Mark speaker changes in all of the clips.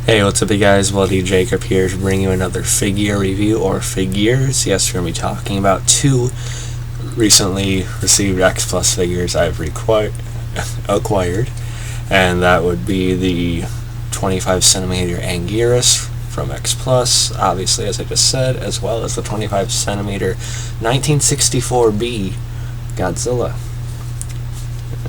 Speaker 1: Hey, what's up you guys? Bloody Jacob here to bring you another figure review, or figures. Yes, we're going to be talking about two recently received X Plus figures I've acquired, and that would be the 25cm Anguirus from X Plus, obviously, as I just said, as well as the 25cm 1964B Godzilla.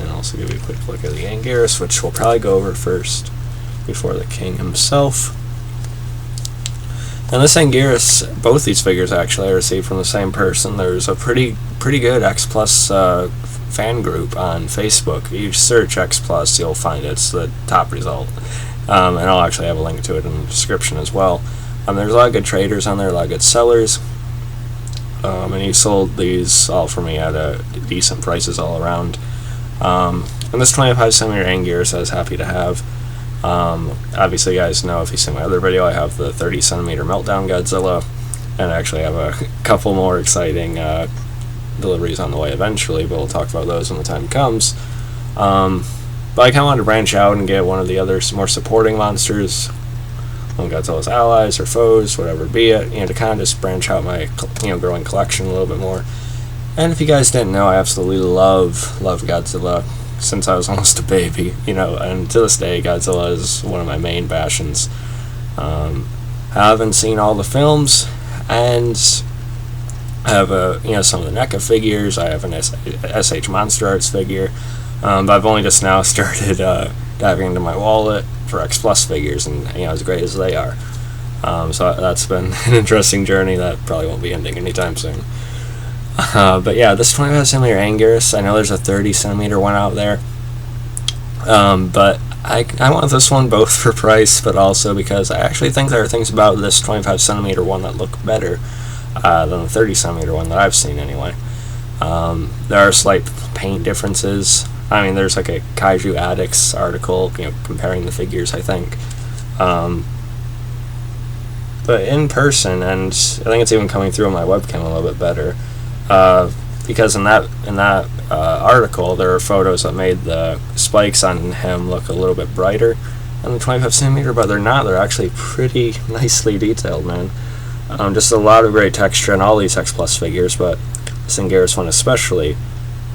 Speaker 1: And also give you a quick look at the Anguirus, which we'll probably go over first before the king himself. And this Anguirus, both these figures actually I received from the same person. There's a pretty good X Plus fan group on Facebook. If you search X Plus, you'll find it's the top result. And I'll actually have a link to it in the description as well. There's a lot of good traders on there, a lot of good sellers. And he sold these all for me at decent prices all around. And this 25cm Anguirus I was happy to have. Obviously you guys know, if you see my other video, I have the 30cm Meltdown Godzilla, and I actually have a couple more exciting deliveries on the way eventually, but we'll talk about those when the time comes. But I kind of wanted to branch out and get one of the other more supporting monsters, one of Godzilla's allies or foes, whatever be it, to kind of just branch out my growing collection a little bit more. And if you guys didn't know, I absolutely love Godzilla since I was almost a baby, and to this day Godzilla is one of my main passions. I haven't seen all the films, and I have some of the NECA figures. I have an SH Monster Arts figure, but I've only just now started diving into my wallet for X Plus figures, and as great as they are. So that's been an interesting journey that probably won't be ending anytime soon. But yeah, this 25cm Anguirus, I know there's a 30cm one out there, but I want this one both for price, but also because I actually think there are things about this 25cm one that look better than the 30cm one that I've seen anyway. There are slight paint differences. I mean, there's like a Kaiju Addicts article, comparing the figures, I think. But in person, and I think it's even coming through on my webcam a little bit better, because in that article there are photos that made the spikes on him look a little bit brighter than the 25cm, but they're not. They're actually pretty nicely detailed, man. Just a lot of great texture in all these X Plus figures, but this Anguirus one especially.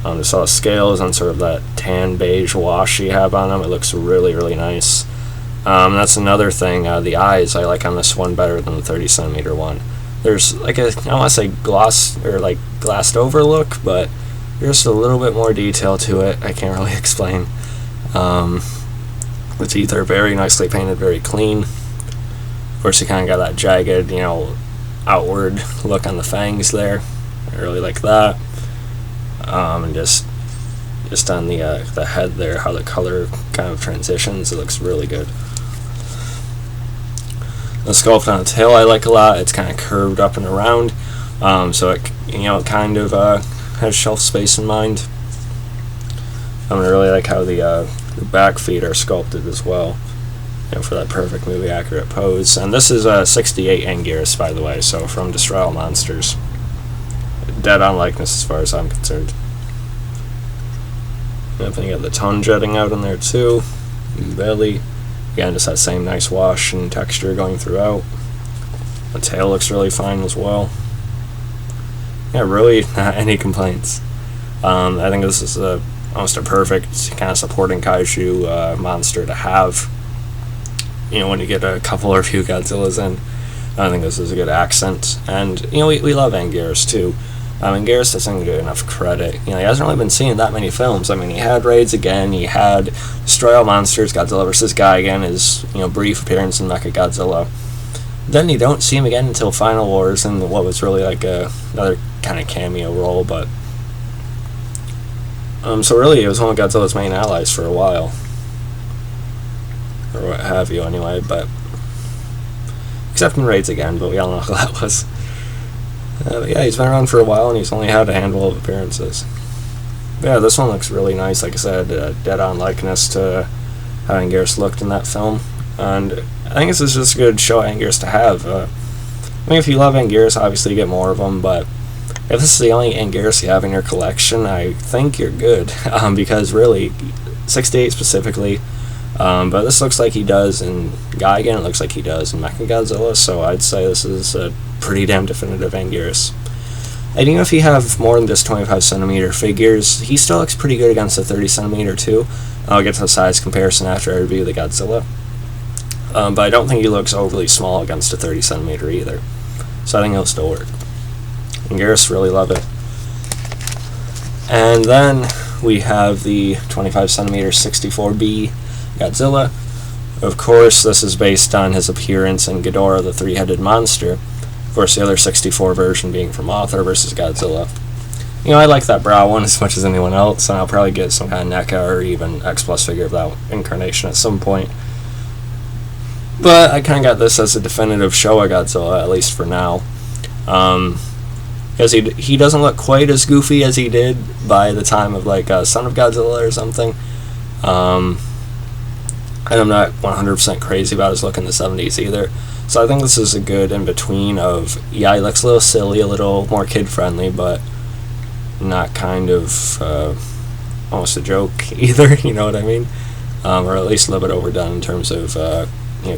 Speaker 1: Just all the scales and sort of that tan beige wash you have on them. It looks really nice. That's another thing. The eyes I like on this one better than the 30cm one. There's like I don't want to say gloss or like glassed over look, but there's just a little bit more detail to it. I can't really explain. The teeth are very nicely painted, very clean. Of course, you kind of got that jagged, outward look on the fangs there. I really like that. And just on the head there, how the color kind of transitions, it looks really good. The sculpt on the tail I like a lot. It's kind of curved up and around, so it kind of has shelf space in mind. I really like how the back feet are sculpted as well, for that perfect movie accurate pose. And this is a 68 Anguirus, by the way, so from Destroy All Monsters. Dead on likeness as far as I'm concerned. Definitely got the tongue jutting out in there too, and belly. Again, just that same nice wash and texture going throughout. The tail looks really fine as well. Yeah, really not any complaints. I think this is almost a perfect kind of supporting Kaiju monster to have. When you get a couple or few Godzillas in, I think this is a good accent. And we love Anguirus too. Anguirus doesn't get enough credit. He hasn't really been seen in that many films. I mean, he had Raids again, he had Destroy All Monsters, Godzilla vs. Gigan, his brief appearance in Mechagodzilla. Then you don't see him again until Final Wars, and what was really like another kind of cameo role. But so really, it was one of Godzilla's main allies for a while, or what have you, anyway. But except in Raids again, but we all know how that was. But yeah, he's been around for a while, and he's only had a handful of appearances. But yeah, this one looks really nice. Like I said, dead-on likeness to how Anguirus looked in that film. And I think this is just a good show Anguirus to have. I mean, if you love Anguirus, obviously you get more of them, but if this is the only Anguirus you have in your collection, I think you're good. Because really, 68 specifically, But this looks like he does in Gigan, it looks like he does in Mechagodzilla, so I'd say this is a pretty damn definitive Anguirus. And even if you have more than just 25cm figures, he still looks pretty good against the 30cm too. I'll get to the size comparison after I review the Godzilla. But I don't think he looks overly small against a 30cm either. So I think he'll still work. Anguirus, really love it. And then we have the 25cm 64B Godzilla. Of course, this is based on his appearance in Ghidorah, the three-headed monster. Of course, the other 64 version being from Author versus Godzilla. You know, I like that brow one as much as anyone else, and I'll probably get some kind of NECA or even X Plus figure of that incarnation at some point. But I kind of got this as a definitive Showa Godzilla, at least for now. Because he doesn't look quite as goofy as he did by the time of, like, Son of Godzilla or something. And I'm not 100% crazy about his look in the 70s either. So I think this is a good in-between of, yeah, he looks a little silly, a little more kid-friendly, but not kind of almost a joke either, you know what I mean? Or at least a little bit overdone in terms of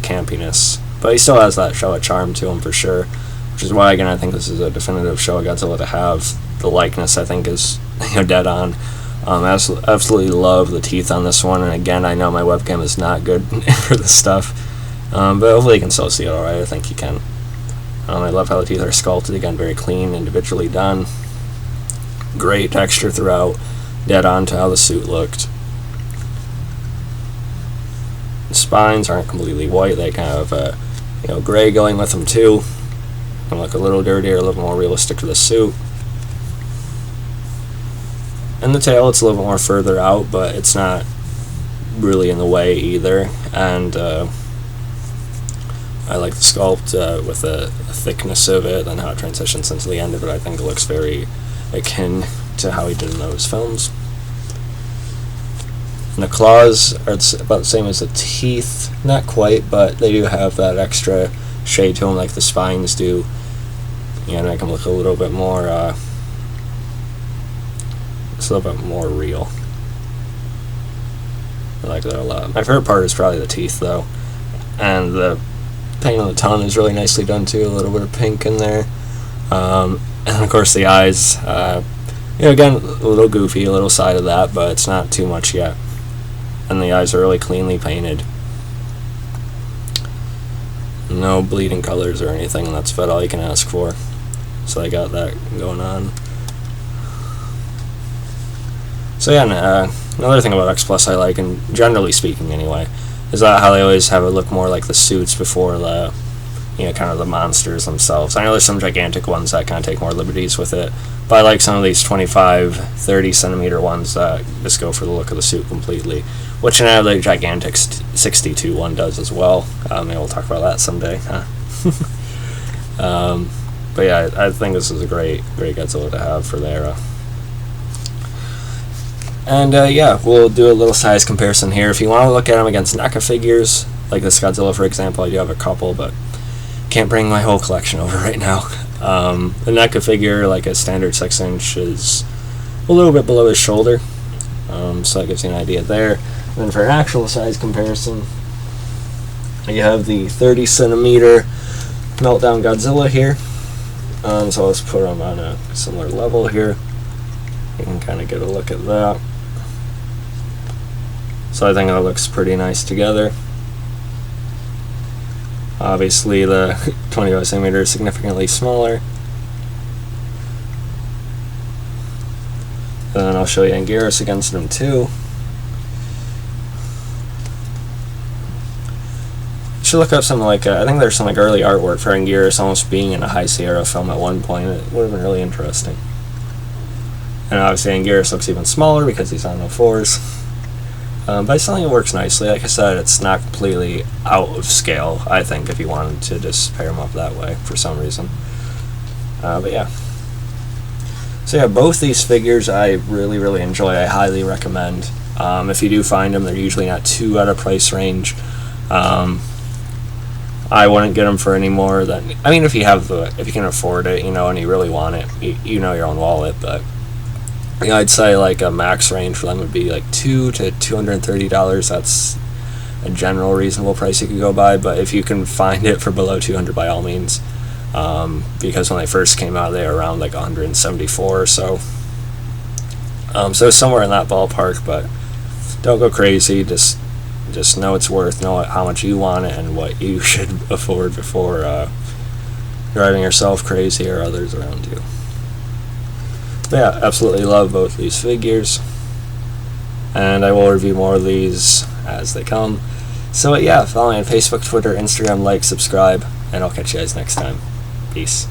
Speaker 1: campiness. But he still has that Showa charm to him for sure, which is why, again, I think this is a definitive Showa Godzilla to have. The likeness, I think, is dead on. Absolutely love the teeth on this one, and again, I know my webcam is not good for this stuff. But hopefully you can still see it alright. I think you can. I love how the teeth are sculpted. Again, very clean, individually done. Great texture throughout. Dead on to how the suit looked. The spines aren't completely white. They kind of gray going with them too. They look a little dirtier, a little more realistic to the suit. And the tail, it's a little bit more further out, but it's not really in the way either. And I like the sculpt with the thickness of it and how it transitions into the end of it. I think it looks very akin to how he did in those films. And the claws are about the same as the teeth. Not quite, but they do have that extra shade to them like the spines do. And make them look a little bit more, it's a little bit more real. I like that a lot. My favorite part is probably the teeth though. And the paint on the tongue is really nicely done too, a little bit of pink in there. And of course the eyes, again, a little goofy, a little side of that, but it's not too much yet. And the eyes are really cleanly painted. No bleeding colors or anything, and that's about all you can ask for. So I got that going on. So yeah, another thing about X Plus I like, and generally speaking anyway, is that how they always have it look more like the suits before the, kind of the monsters themselves. I know there's some gigantic ones that kind of take more liberties with it, but I like some of these 25, 30cm ones that just go for the look of the suit completely, which another gigantic 62 one does as well. Maybe we'll talk about that someday. But yeah, I think this is a great Godzilla to have for the era. And yeah, we'll do a little size comparison here. If you want to look at them against NECA figures, like this Godzilla for example, I do have a couple, but can't bring my whole collection over right now. The NECA figure, like a standard 6-inch, is a little bit below his shoulder, so that gives you an idea there. And then for an actual size comparison, you have the 30cm Meltdown Godzilla here. So let's put them on a similar level here. You can kind of get a look at that. So I think it looks pretty nice together. Obviously the 25cm is significantly smaller. And then I'll show you Anguirus against him too. You should look up something like, I think there's some like early artwork for Anguirus almost being in a High Sierra film at one point. It would have been really interesting. And obviously Anguirus looks even smaller because he's on the 4s. But I still think it works nicely. Like I said, it's not completely out of scale, I think, if you wanted to just pair them up that way for some reason. But yeah. So yeah, both these figures I really enjoy. I highly recommend. If you do find them, they're usually not too out of price range. I wouldn't get them for any more than, I mean, if you can afford it, and you really want it, you know your own wallet, but I'd say like a max range for them would be like $200 to $230. That's a general reasonable price you could go by, but if you can find it for below 200, by all means, because when they first came out, they were around like 174 or so. So somewhere in that ballpark, but don't go crazy. Just know it's worth, know how much you want it and what you should afford before driving yourself crazy or others around you. But yeah, absolutely love both these figures, and I will review more of these as they come. So yeah, follow me on Facebook, Twitter, Instagram, like, subscribe, and I'll catch you guys next time. Peace.